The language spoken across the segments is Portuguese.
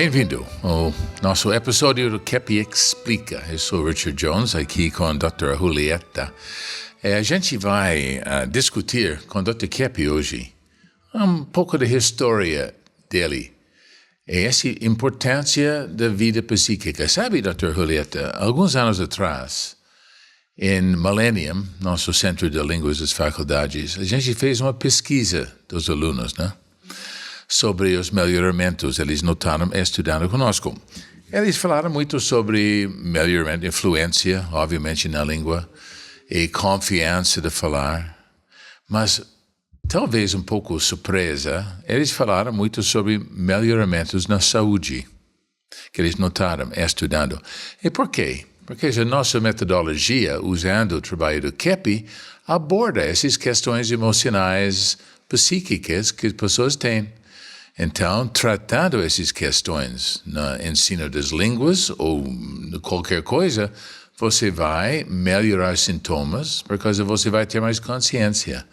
Bem-vindo ao nosso episódio do KEP Explica. Eu sou Richard Jones, aqui com a Dra. Julieta. A gente vai discutir com a Dr. KEP hoje um pouco da história dele. Essa importância da vida psíquica. Sabe, Dr. Julieta, alguns anos atrás, em Millennium, nosso Centro de Línguas das Faculdades, a gente fez uma pesquisa dos alunos, né? Sobre os melhoramentos. Eles notaram estudando conosco. Eles falaram muito sobre melhoramento, influência, obviamente, na língua, e confiança de falar. Mas, talvez um pouco surpresa, eles falaram muito sobre melhoramentos na saúde, que eles notaram estudando. E por quê? Porque a nossa metodologia, usando o trabalho do KEP, aborda essas questões emocionais, psíquicas que as pessoas têm. Então, tratando essas questões no ensino das línguas ou qualquer coisa, você vai melhorar sintomas, porque você vai ter mais consciência.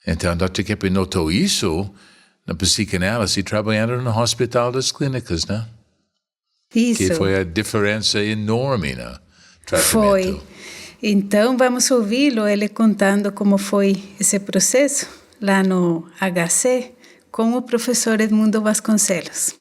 Então, Dr. KEP notou isso na psicanálise, trabalhando no Hospital das Clínicas, né? Isso. Que foi a diferença enorme no tratamento. Foi. Então, vamos ouvi-lo, ele contando como foi esse processo lá no HC, com o professor Edmundo Vasconcelos.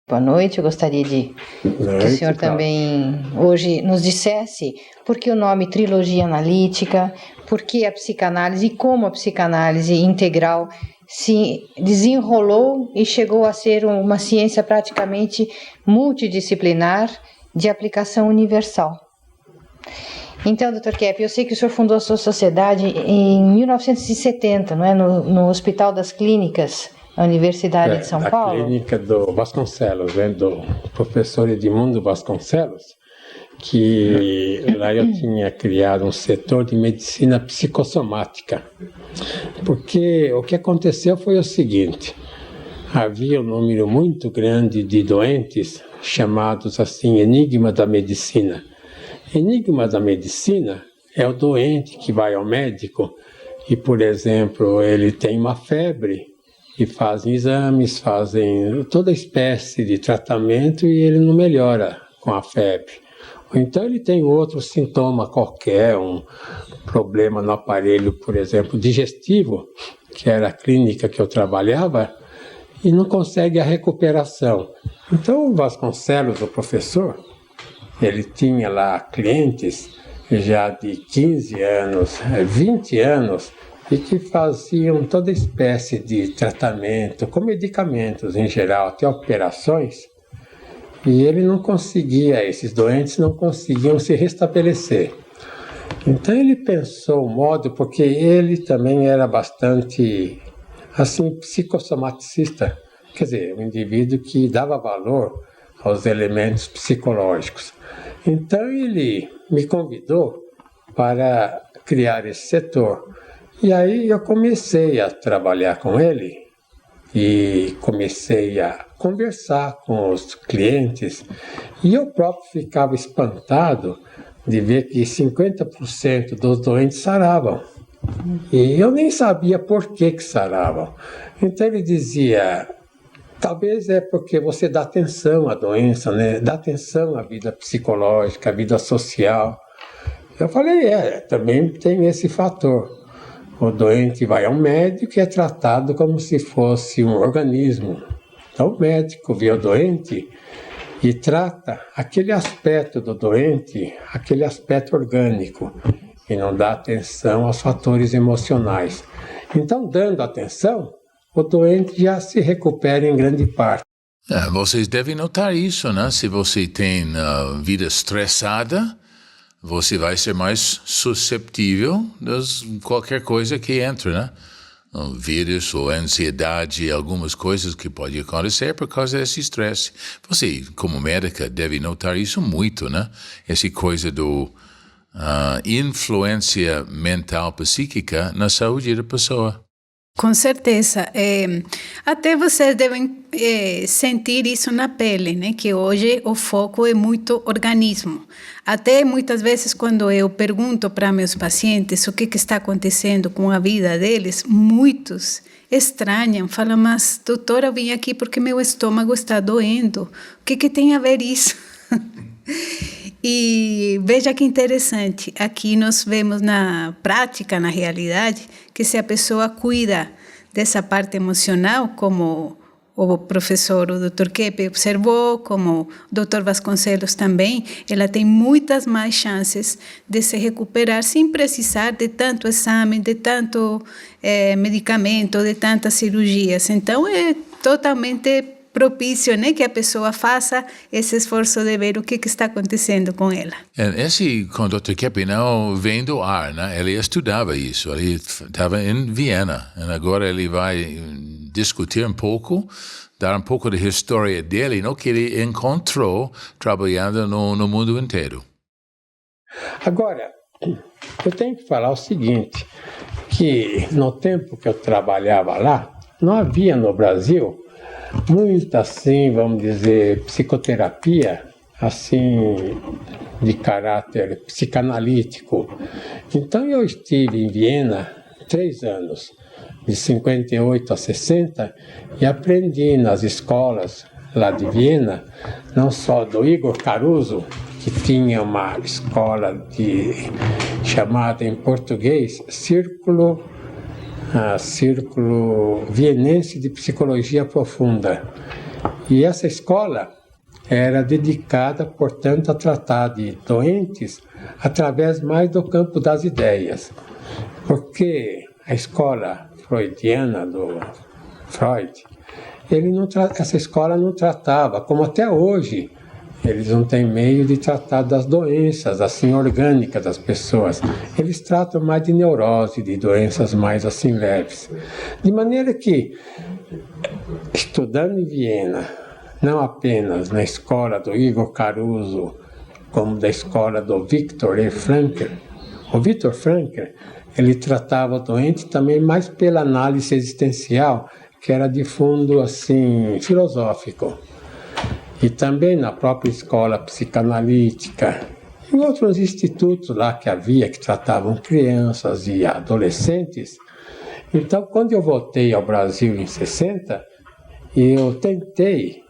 Boa noite, eu gostaria que o senhor também hoje nos dissesse por que o nome Trilogia Analítica, por que a psicanálise e como a psicanálise integral se desenrolou e chegou a ser uma ciência praticamente multidisciplinar de aplicação universal. Então, Dr. KEP, eu sei que o senhor fundou a sua sociedade em 1970, não é? No Hospital das Clínicas, na Universidade de São Paulo. A clínica do Vasconcelos, né? Do professor Edmundo Vasconcelos, que lá eu tinha criado um setor de medicina psicossomática. Porque o que aconteceu foi o seguinte: havia um número muito grande de doentes chamados assim enigma da medicina. Enigma da medicina é o doente que vai ao médico e, por exemplo, ele tem uma febre e fazem exames, fazem toda espécie de tratamento e ele não melhora com a febre. Ou então ele tem outro sintoma qualquer, um problema no aparelho, por exemplo, digestivo, que era a clínica que eu trabalhava, e não consegue a recuperação. Então o Vasconcelos, o professor, ele tinha lá clientes já de 15 anos, 20 anos, e que faziam toda espécie de tratamento, com medicamentos em geral, até operações, e ele não conseguia, esses doentes não conseguiam se restabelecer. Então ele pensou um modo, porque ele também era bastante, assim, psicossomaticista, quer dizer, um indivíduo que dava valor aos elementos psicológicos. Então ele me convidou para criar esse setor. E aí eu comecei a trabalhar com ele e comecei a conversar com os clientes. E eu próprio ficava espantado de ver que 50% dos doentes saravam. E eu nem sabia por que saravam. Então ele dizia: talvez é porque você dá atenção à doença, né? Dá atenção à vida psicológica, à vida social. Eu falei, também tem esse fator. O doente vai ao médico e é tratado como se fosse um organismo. Então o médico vê o doente e trata aquele aspecto do doente, aquele aspecto orgânico, e não dá atenção aos fatores emocionais. Então, dando atenção, o doente já se recupera em grande parte. Vocês devem notar isso, né? Se você tem vida estressada, você vai ser mais susceptível de qualquer coisa que entre, né? Um vírus ou ansiedade, algumas coisas que podem acontecer por causa desse estresse. Você, como médica, deve notar isso muito, né? Essa coisa do influência mental psíquica na saúde da pessoa. Com certeza. Até vocês devem sentir isso na pele, né? Que hoje o foco é muito organismo. Até muitas vezes quando eu pergunto para meus pacientes o que está acontecendo com a vida deles, muitos estranham, falam, mas doutora, eu vim aqui porque meu estômago está doendo. O que tem a ver isso? E veja que interessante, aqui nós vemos na prática, na realidade, que se a pessoa cuida dessa parte emocional, como o professor, o Dr. Keppe observou, como o Dr. Vasconcelos também, ela tem muitas mais chances de se recuperar sem precisar de tanto exame, de tanto medicamento, de tantas cirurgias. Então, é totalmente propício, né, que a pessoa faça esse esforço de ver o que está acontecendo com ela. Esse com o Dr. Keppe não vem do ar, né? Ele estudava isso, ele estava em Viena, e agora ele vai discutir um pouco, dar um pouco da história dele, no que ele encontrou trabalhando no mundo inteiro. Agora, eu tenho que falar o seguinte, que no tempo que eu trabalhava lá, não havia no Brasil muita, assim, vamos dizer, psicoterapia, assim, de caráter psicanalítico. Então eu estive em Viena 3 anos, de 58 a 60, e aprendi nas escolas lá de Viena, não só do Igor Caruso, que tinha uma escola chamada em português Círculo Vienense de Psicologia Profunda. E essa escola era dedicada, portanto, a tratar de doentes através mais do campo das ideias. Porque a escola freudiana do Freud, essa escola não tratava, como até hoje, eles não têm meio de tratar das doenças, assim, orgânicas das pessoas. Eles tratam mais de neurose, de doenças mais, assim, leves. De maneira que, estudando em Viena, não apenas na escola do Igor Caruso, como da escola do Viktor Frankl, o Viktor Frankl, ele tratava o doente também mais pela análise existencial, que era de fundo, assim, filosófico. E também na própria escola psicanalítica, e outros institutos lá que havia, que tratavam crianças e adolescentes. Então, quando eu voltei ao Brasil em 60, eu tentei,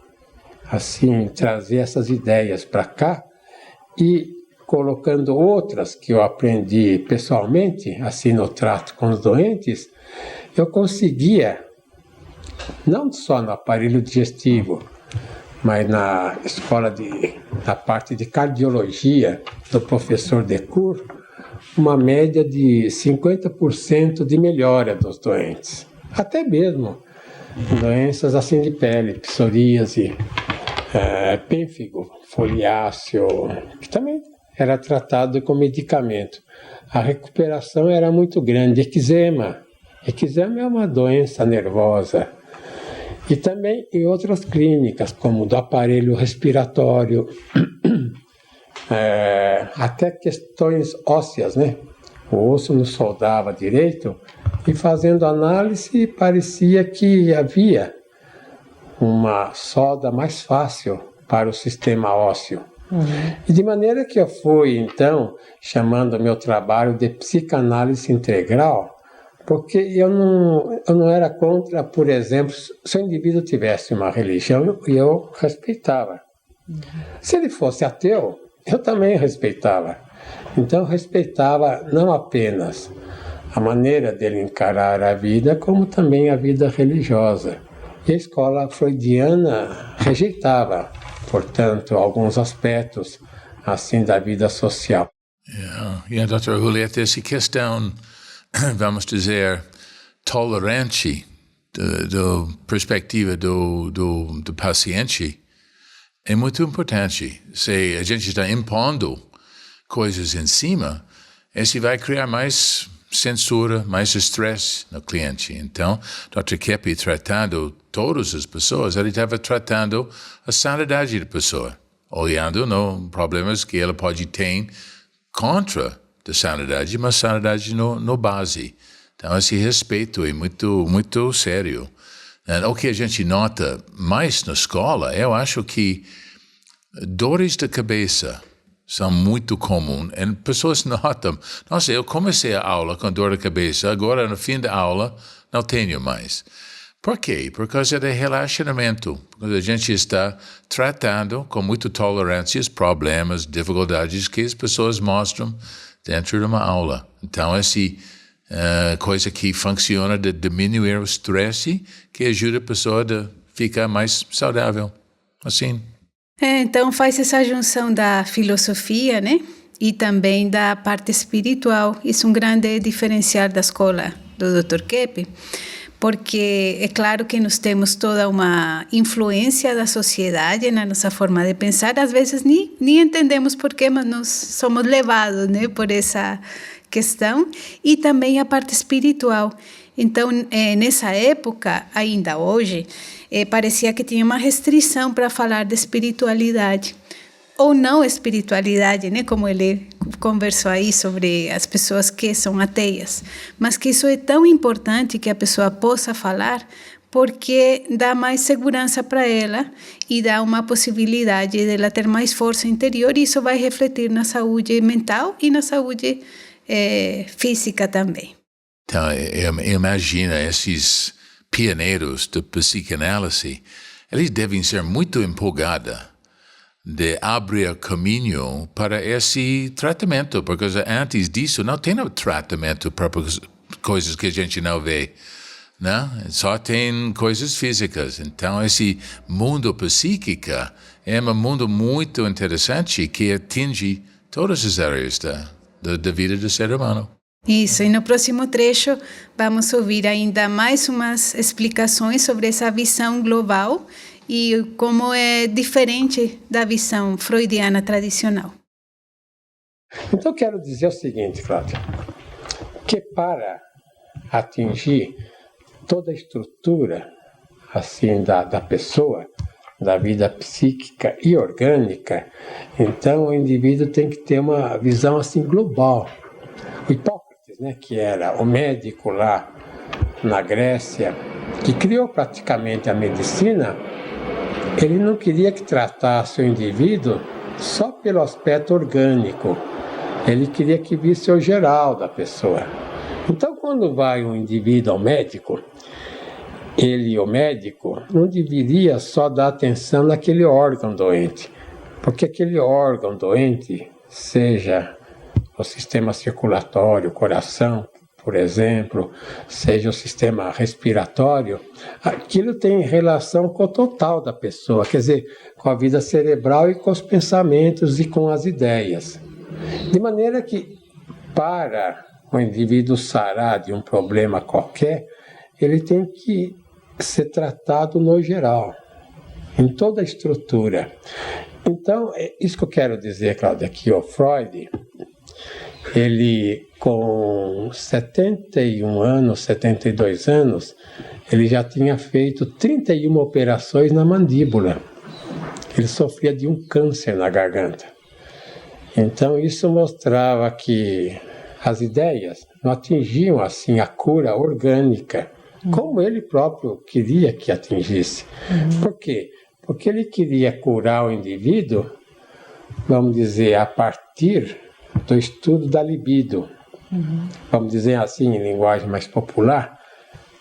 assim, trazer essas ideias para cá e colocando outras que eu aprendi pessoalmente, assim, no trato com os doentes, eu conseguia, não só no aparelho digestivo, mas na parte de cardiologia do professor Decour, uma média de 50% de melhora dos doentes. Até mesmo doenças assim de pele, psoríase, pênfigo, foliáceo, que também era tratado com medicamento. A recuperação era muito grande. Eczema é uma doença nervosa. E também em outras clínicas, como do aparelho respiratório, até questões ósseas, né? O osso não soldava direito, e fazendo análise parecia que havia uma solda mais fácil para o sistema ósseo. E de maneira que eu fui, então, chamando o meu trabalho de psicanálise integral, porque eu não era contra, por exemplo, se o indivíduo tivesse uma religião, eu respeitava. Se ele fosse ateu, eu também respeitava. Então, eu respeitava não apenas a maneira dele encarar a vida, como também a vida religiosa. E a escola freudiana rejeitava, portanto, alguns aspectos assim da vida social. E a doutora Julieta, essa questão, vamos dizer, tolerante da perspectiva do paciente é muito importante. Se a gente está impondo coisas em cima, isso vai criar mais censura, mais estresse no cliente. Então, Dr. Keppe, tratando todas as pessoas, ele estava tratando a sanidade da pessoa, olhando nos problemas que ela pode ter contra a sanidade, mas sanidade no base Então, esse respeito é muito, muito sério. O que a gente nota mais na escola, eu acho que dores de cabeça são muito comuns. E pessoas notam, nossa, eu comecei a aula com dor de cabeça, agora no fim da aula não tenho mais. Por quê? Por causa do relacionamento. Porque a gente está tratando com muita tolerância os problemas, dificuldades que as pessoas mostram dentro de uma aula. Então, essa coisa que funciona de diminuir o estresse, que ajuda a pessoa a ficar mais saudável. Assim. Então, faz essa junção da filosofia, né? E também da parte espiritual. Isso é um grande diferencial da escola do Dr. Keppe, porque é claro que nós temos toda uma influência da sociedade na nossa forma de pensar. Às vezes nem entendemos por quê, mas nós somos levados, né, por essa questão. E também a parte espiritual. Então, nessa época, ainda hoje, parecia que tinha uma restrição para falar de espiritualidade. Ou não espiritualidade, né? Como ele conversou aí sobre as pessoas que são ateias. Mas que isso é tão importante que a pessoa possa falar, porque dá mais segurança para ela e dá uma possibilidade de ela ter mais força interior, e isso vai refletir na saúde mental e na saúde física também. Então, imagina esses pioneiros da psicanálise, eles devem ser muito empolgados de abrir caminho para esse tratamento, porque antes disso não tem tratamento para coisas que a gente não vê, né? Só tem coisas físicas. Então, esse mundo psíquico é um mundo muito interessante que atinge todas as áreas da vida do ser humano. Isso, e no próximo trecho vamos ouvir ainda mais umas explicações sobre essa visão global e como é diferente da visão freudiana tradicional. Então, quero dizer o seguinte, Cláudia, que para atingir toda a estrutura assim, da pessoa, da vida psíquica e orgânica, então o indivíduo tem que ter uma visão assim global. O Hipócrates, né, que era o médico lá na Grécia, que criou praticamente a medicina, ele não queria que tratasse o indivíduo só pelo aspecto orgânico. Ele queria que visse o geral da pessoa. Então, quando vai um indivíduo ao médico, o médico, não deveria só dar atenção naquele órgão doente, porque aquele órgão doente, seja o sistema circulatório, o coração, por exemplo, seja o sistema respiratório, aquilo tem relação com o total da pessoa, quer dizer, com a vida cerebral e com os pensamentos e com as ideias. De maneira que, para o indivíduo sarar de um problema qualquer, ele tem que ser tratado no geral, em toda a estrutura. Então, é isso que eu quero dizer, Cláudia, que o Freud, ele com 71 anos, 72 anos, ele já tinha feito 31 operações na mandíbula. Ele sofria de um câncer na garganta. Então isso mostrava que as ideias não atingiam assim a cura orgânica, como ele próprio queria que atingisse. Por quê? Porque ele queria curar o indivíduo, vamos dizer, a partir do estudo da libido. Vamos dizer assim, em linguagem mais popular,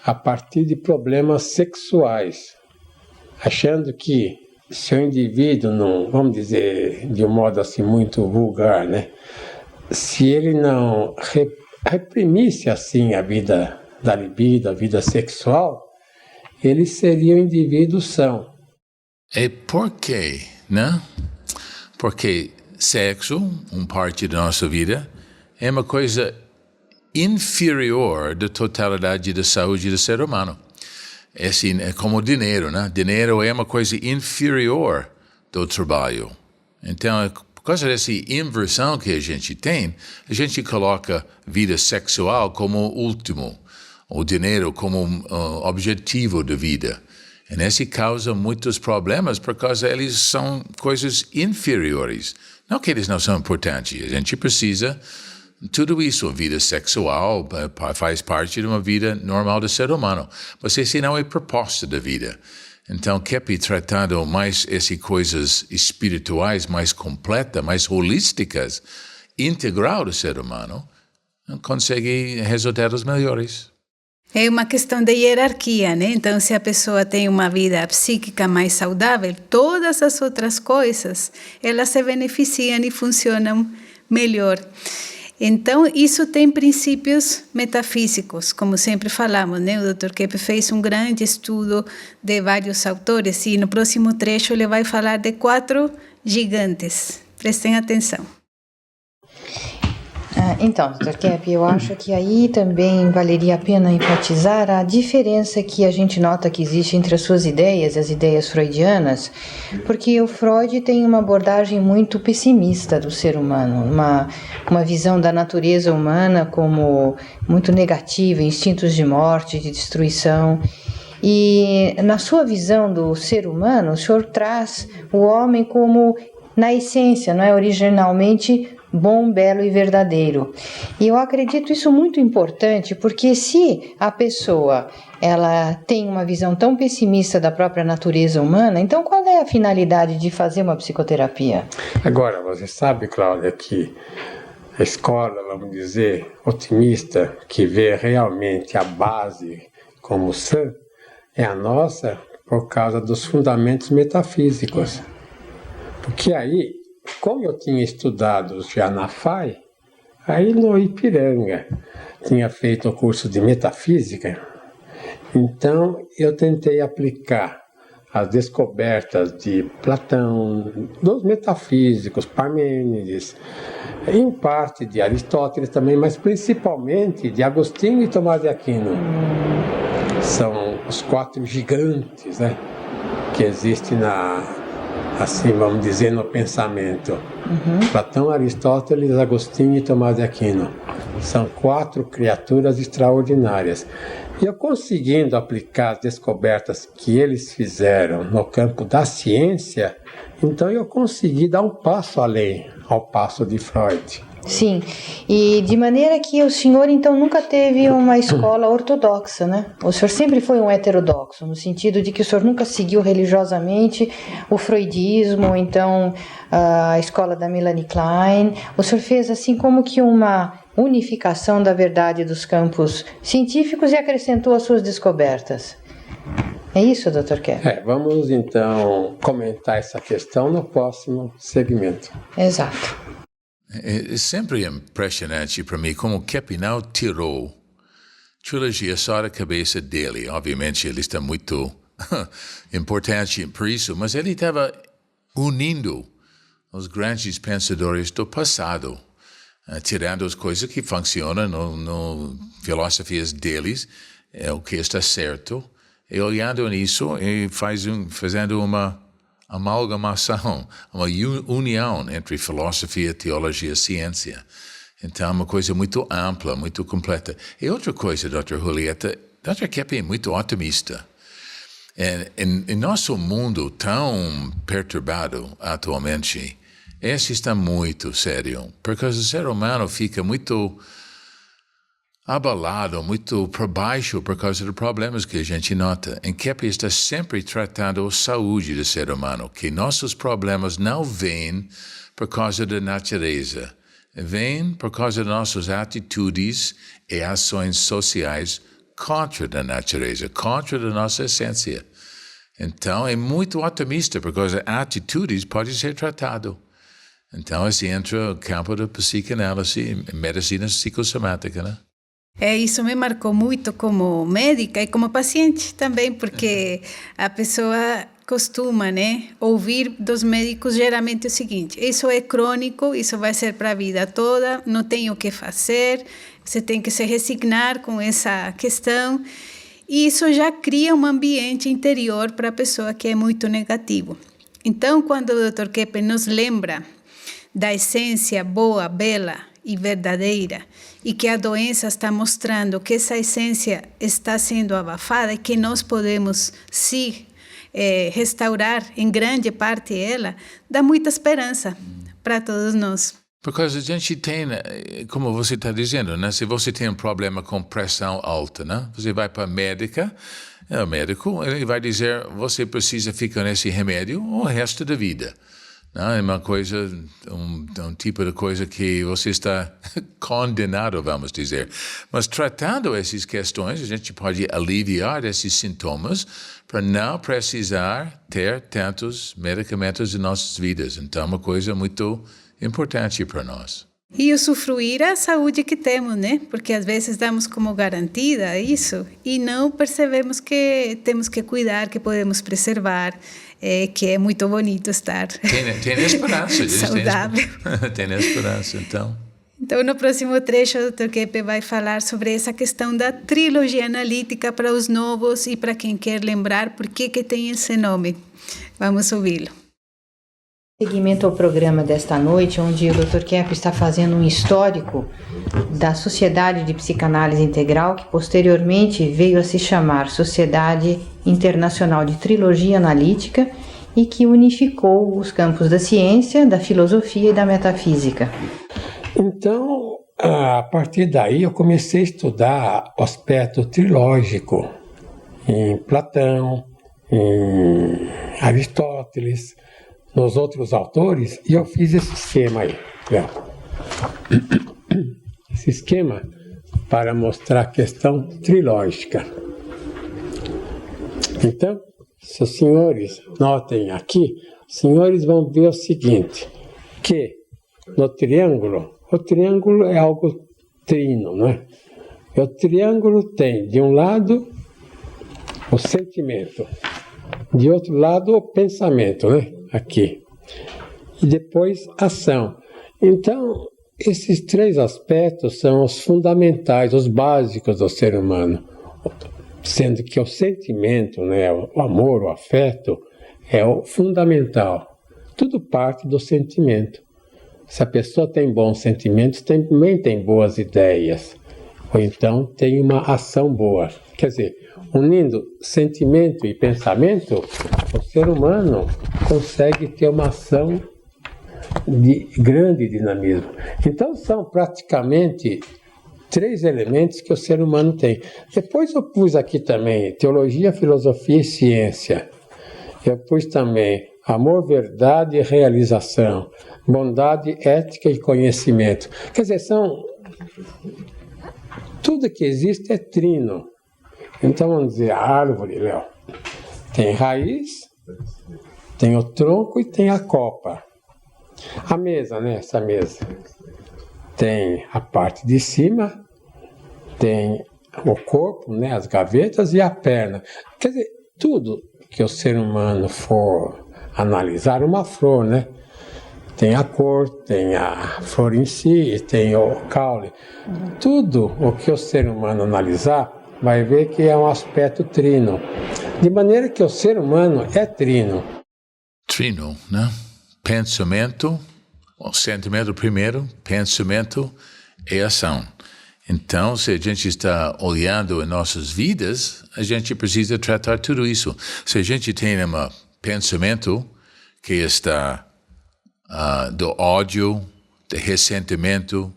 a partir de problemas sexuais, achando que se o indivíduo não, vamos dizer de um modo assim muito vulgar, né, se ele não reprimisse assim a vida da libido, a vida sexual, ele seria um indivíduo são. E por quê, né? Porque sexo, uma parte da nossa vida, é uma coisa inferior da totalidade da saúde do ser humano. É assim, é como dinheiro, né? Dinheiro é uma coisa inferior do trabalho. Então, por causa dessa inversão que a gente coloca vida sexual como último, o dinheiro como objetivo da vida. E isso causa muitos problemas, por causa eles são coisas inferiores. Não que eles não são importantes, a gente precisa Tudo isso, a vida sexual, faz parte de uma vida normal do ser humano. Mas esse não é a proposta da vida. Então, Kepi tratando mais essas coisas espirituais, mais completas, mais holísticas, integral do ser humano, consegue resultados melhores. É uma questão de hierarquia, né? Então, se a pessoa tem uma vida psíquica mais saudável, todas as outras coisas, elas se beneficiam e funcionam melhor. Então, isso tem princípios metafísicos, como sempre falamos, né? O Dr. Keppe fez um grande estudo de vários autores e no próximo trecho ele vai falar de 4 gigantes. Prestem atenção. Então, Dr. Keppe, eu acho que aí também valeria a pena enfatizar a diferença que a gente nota que existe entre as suas ideias e as ideias freudianas, porque o Freud tem uma abordagem muito pessimista do ser humano, uma visão da natureza humana como muito negativa, instintos de morte, de destruição. E na sua visão do ser humano, o senhor traz o homem como, na essência, não é originalmente bom, belo e verdadeiro. E eu acredito isso muito importante, porque se a pessoa ela tem uma visão tão pessimista da própria natureza humana, então qual é a finalidade de fazer uma psicoterapia? Agora, você sabe, Cláudia, que a escola, vamos dizer, otimista, que vê realmente a base como sã, é a nossa por causa dos fundamentos metafísicos. Porque aí, como eu tinha estudado já na FAI, aí no Ipiranga, tinha feito o curso de metafísica, então eu tentei aplicar as descobertas de Platão, dos metafísicos, Parmênides, em parte de Aristóteles também, mas principalmente de Agostinho e Tomás de Aquino. São os 4 gigantes, né, que existem assim, vamos dizer, no pensamento. Platão, Aristóteles, Agostinho e Tomás de Aquino. São 4 criaturas extraordinárias. E eu conseguindo aplicar as descobertas que eles fizeram no campo da ciência, então eu consegui dar um passo além ao passo de Freud. Sim, e de maneira que o senhor então nunca teve uma escola ortodoxa, né? O senhor sempre foi um heterodoxo, no sentido de que o senhor nunca seguiu religiosamente o freudismo, então a escola da Melanie Klein. O senhor fez assim como que uma unificação da verdade dos campos científicos e acrescentou as suas descobertas. É isso, Dr. Keppe? Vamos então comentar essa questão no próximo segmento. Exato. É sempre impressionante para mim como Keppe não tirou trilogia só da cabeça dele. Obviamente ele está muito importante por isso, mas ele estava unindo os grandes pensadores do passado, tirando as coisas que funcionam no filosofias deles, é o que está certo, e olhando nisso e fazendo uma amalgamação, uma união entre filosofia, teologia e ciência. Então, é uma coisa muito ampla, muito completa. E outra coisa, Dr. Julieta, Dr. Keppe é muito otimista. Em nosso mundo tão perturbado atualmente, esse está muito sério, porque o ser humano fica muito abalado, muito para baixo por causa dos problemas que a gente nota. Em Keppe está sempre tratando a saúde do ser humano, que nossos problemas não vêm por causa da natureza, vêm por causa de nossas atitudes e ações sociais contra a natureza, contra a nossa essência. Então, é muito otimista, porque as atitudes podem ser tratadas. Então, esse entra no campo da psicanálise e medicina psicossomática, né? Isso me marcou muito como médica e como paciente também, porque a pessoa costuma, né, ouvir dos médicos geralmente o seguinte: isso é crônico, isso vai ser para a vida toda, não tem o que fazer, você tem que se resignar com essa questão. E isso já cria um ambiente interior para a pessoa que é muito negativo. Então, quando o Dr. Keppe nos lembra da essência boa, bela e verdadeira, e que a doença está mostrando que essa essência está sendo abafada e que nós podemos sim restaurar em grande parte ela, dá muita esperança para todos nós. Porque a gente tem, como você está dizendo, né? Se você tem um problema com pressão alta, né? Você vai para o médico ele vai dizer, você precisa ficar nesse remédio o resto da vida. Não, é uma coisa, um tipo de coisa que você está condenado, vamos dizer. Mas tratando essas questões, a gente pode aliviar esses sintomas para não precisar ter tantos medicamentos em nossas vidas. Então, é uma coisa muito importante para nós. E usufruir a saúde que temos, né? Porque às vezes damos como garantida isso e não percebemos que temos que cuidar, que podemos preservar, que é muito bonito estar Tem esperança. saudável. Tem esperança, então. Então, no próximo trecho, o Dr. Keppe vai falar sobre essa questão da trilogia analítica para os novos e para quem quer lembrar por que tem esse nome. Vamos ouvi-lo. Seguimento ao programa desta noite, onde o Dr. Keppe está fazendo um histórico da Sociedade de Psicanálise Integral, que posteriormente veio a se chamar Sociedade Internacional de Trilogia Analítica e que unificou os campos da ciência, da filosofia e da metafísica. Então, a partir daí, eu comecei a estudar o aspecto trilógico em Platão, em Aristóteles, nos outros autores, e eu fiz esse esquema aí. Esse esquema para mostrar a questão trilógica. Então, se os senhores notem aqui, os senhores vão ver o seguinte, que no triângulo, o triângulo é algo trino, não é? E o triângulo tem, de um lado, o sentimento, de outro lado, o pensamento, né? Aqui. E depois, ação. Então, esses três aspectos são os fundamentais, os básicos do ser humano. Sendo que o sentimento, né, o amor, o afeto, é o fundamental. Tudo parte do sentimento. Se a pessoa tem bons sentimentos, também tem boas ideias. Ou então tem uma ação boa. Quer dizer, unindo sentimento e pensamento, o ser humano consegue ter uma ação de grande dinamismo. Então são praticamente três elementos que o ser humano tem. Depois eu pus aqui também teologia, filosofia e ciência. Eu pus também amor, verdade e realização, bondade, ética e conhecimento. Quer dizer, tudo que existe é trino. Então vamos dizer, a árvore, Léo, tem raiz, tem o tronco e tem a copa. A mesa, né? Essa mesa tem a parte de cima, tem o corpo, né? As gavetas e a perna. Quer dizer, tudo que o ser humano for analisar, uma flor, né? Tem a cor, tem a flor em si, tem o caule. Tudo o que o ser humano analisar, vai ver que é um aspecto trino. De maneira que o ser humano é trino. Trino, né? Pensamento, o sentimento primeiro, pensamento e ação. Então, se a gente está olhando em nossas vidas, a gente precisa tratar tudo isso. Se a gente tem um pensamento que está do ódio, do ressentimento,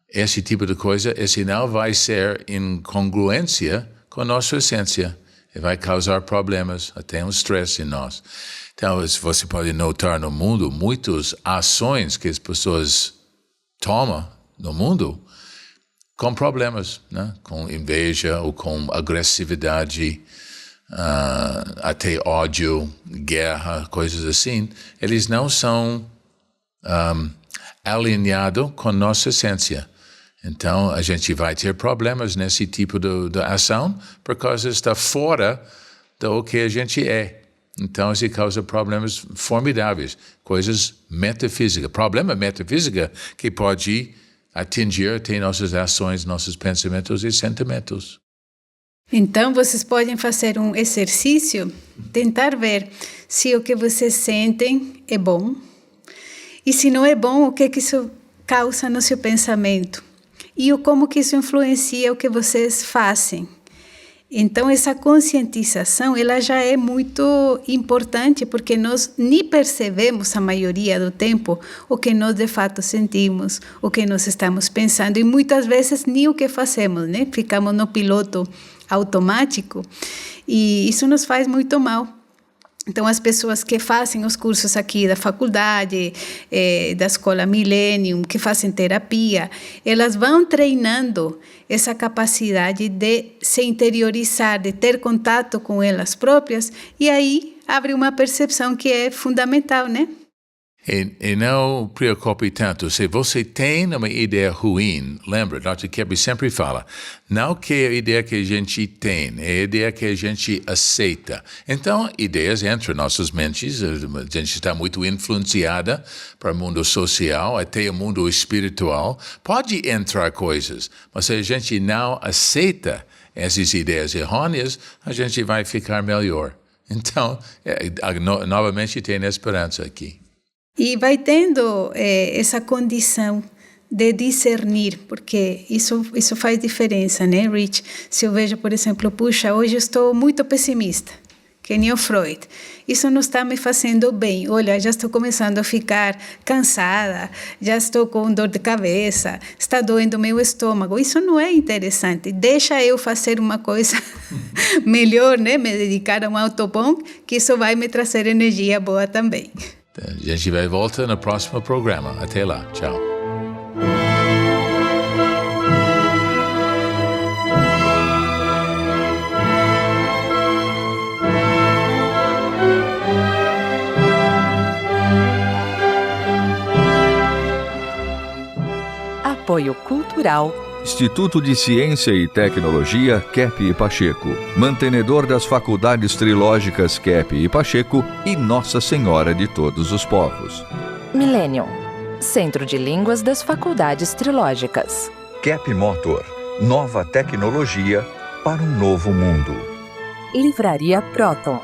esse tipo de coisa, esse não vai ser em congruência com a nossa essência. E vai causar problemas, até um stress em nós. Então, você pode notar no mundo muitas ações que as pessoas tomam no mundo com problemas, né? Com inveja ou com agressividade, até ódio, guerra, coisas assim. Eles não são alinhados com nossa essência. Então, a gente vai ter problemas nesse tipo de ação por causa está fora do que a gente é. Então, isso causa problemas formidáveis, coisas metafísicas. Problema metafísica que pode atingir até nossas ações, nossos pensamentos e sentimentos. Então, vocês podem fazer um exercício, tentar ver se o que vocês sentem é bom. E se não é bom, o que isso causa no seu pensamento. E como que isso influencia o que vocês fazem. Então, essa conscientização, ela já é muito importante, porque nós nem percebemos a maioria do tempo o que nós de fato sentimos, o que nós estamos pensando, e muitas vezes nem o que fazemos, né? Ficamos no piloto automático, e isso nos faz muito mal. Então, as pessoas que fazem os cursos aqui da faculdade, da Escola Millennium, que fazem terapia, elas vão treinando essa capacidade de se interiorizar, de ter contato com elas próprias, e aí abre uma percepção que é fundamental, né? E não preocupe tanto. Se você tem uma ideia ruim, lembra, Dr. Keppe sempre fala, não que é a ideia que a gente tem, é a ideia que a gente aceita. Então, ideias entram em nossas mentes, a gente está muito influenciada para o mundo social, até o mundo espiritual. Pode entrar coisas, mas se a gente não aceita essas ideias errôneas, a gente vai ficar melhor. Então, novamente tem esperança aqui. E vai tendo essa condição de discernir, porque isso faz diferença, né, Rich? Se eu vejo, por exemplo, puxa, hoje eu estou muito pessimista, que nem o Freud. Isso não está me fazendo bem. Olha, já estou começando a ficar cansada, já estou com dor de cabeça, está doendo meu estômago. Isso não é interessante. Deixa eu fazer uma coisa melhor, né? Me dedicar a um autobom, que isso vai me trazer energia boa também. A gente vai voltar no próximo programa. Até lá. Tchau. Apoio Cultural Instituto de Ciência e Tecnologia Keppe e Pacheco, mantenedor das faculdades trilógicas Keppe e Pacheco e Nossa Senhora de Todos os Povos. Millennium, Centro de Línguas das Faculdades Trilógicas. Keppe Motor, nova tecnologia para um novo mundo. Livraria Proton.